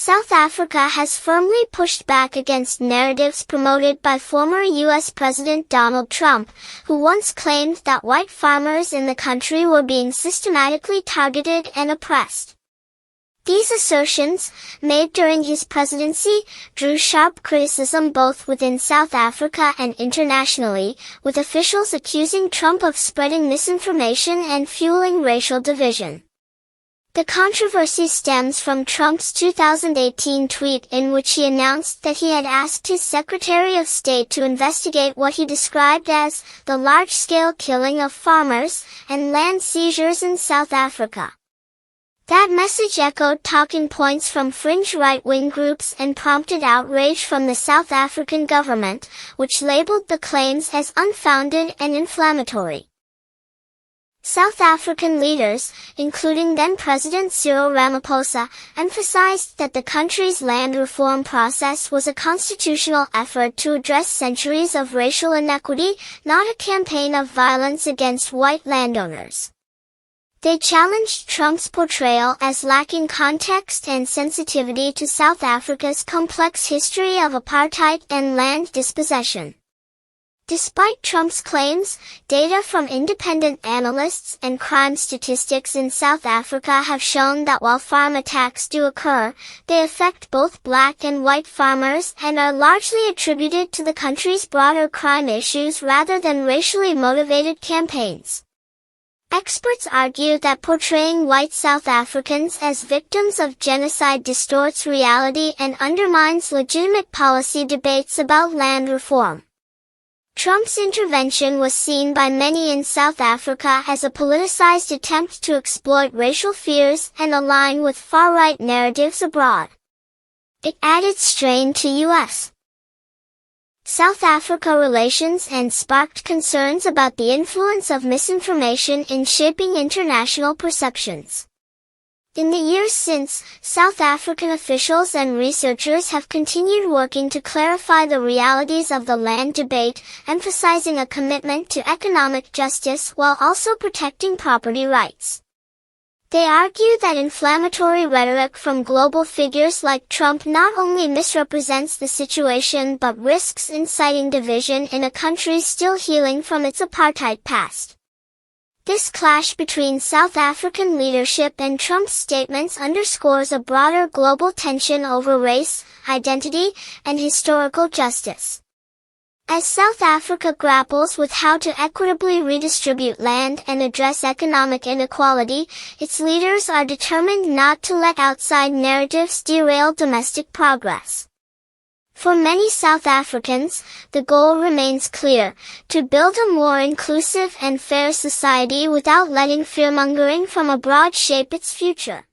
South Africa has firmly pushed back against narratives promoted by former U.S. President Donald Trump, who once claimed that white farmers in the country were being systematically targeted and oppressed. These assertions, made during his presidency, drew sharp criticism both within South Africa and internationally, with officials accusing Trump of spreading misinformation and fueling racial division. The controversy stems from Trump's 2018 tweet in which he announced that he had asked his Secretary of State to investigate what he described as the large-scale killing of farmers and land seizures in South Africa. That message echoed talking points from fringe right-wing groups and prompted outrage from the South African government, which labeled the claims as unfounded and inflammatory. South African leaders, including then-President Cyril Ramaphosa, emphasized that the country's land reform process was a constitutional effort to address centuries of racial inequity, not a campaign of violence against white landowners. They challenged Trump's portrayal as lacking context and sensitivity to South Africa's complex history of apartheid and land dispossession. Despite Trump's claims, data from independent analysts and crime statistics in South Africa have shown that while farm attacks do occur, they affect both black and white farmers and are largely attributed to the country's broader crime issues rather than racially motivated campaigns. Experts argue that portraying white South Africans as victims of genocide distorts reality and undermines legitimate policy debates about land reform. Trump's intervention was seen by many in South Africa as a politicized attempt to exploit racial fears and align with far-right narratives abroad. It added strain to U.S. South Africa relations and sparked concerns about the influence of misinformation in shaping international perceptions. In the years since, South African officials and researchers have continued working to clarify the realities of the land debate, emphasizing a commitment to economic justice while also protecting property rights. They argue that inflammatory rhetoric from global figures like Trump not only misrepresents the situation but risks inciting division in a country still healing from its apartheid past. This clash between South African leadership and Trump's statements underscores a broader global tension over race, identity, and historical justice. As South Africa grapples with how to equitably redistribute land and address economic inequality, its leaders are determined not to let outside narratives derail domestic progress. For many South Africans, the goal remains clear: to build a more inclusive and fair society without letting fearmongering from abroad shape its future.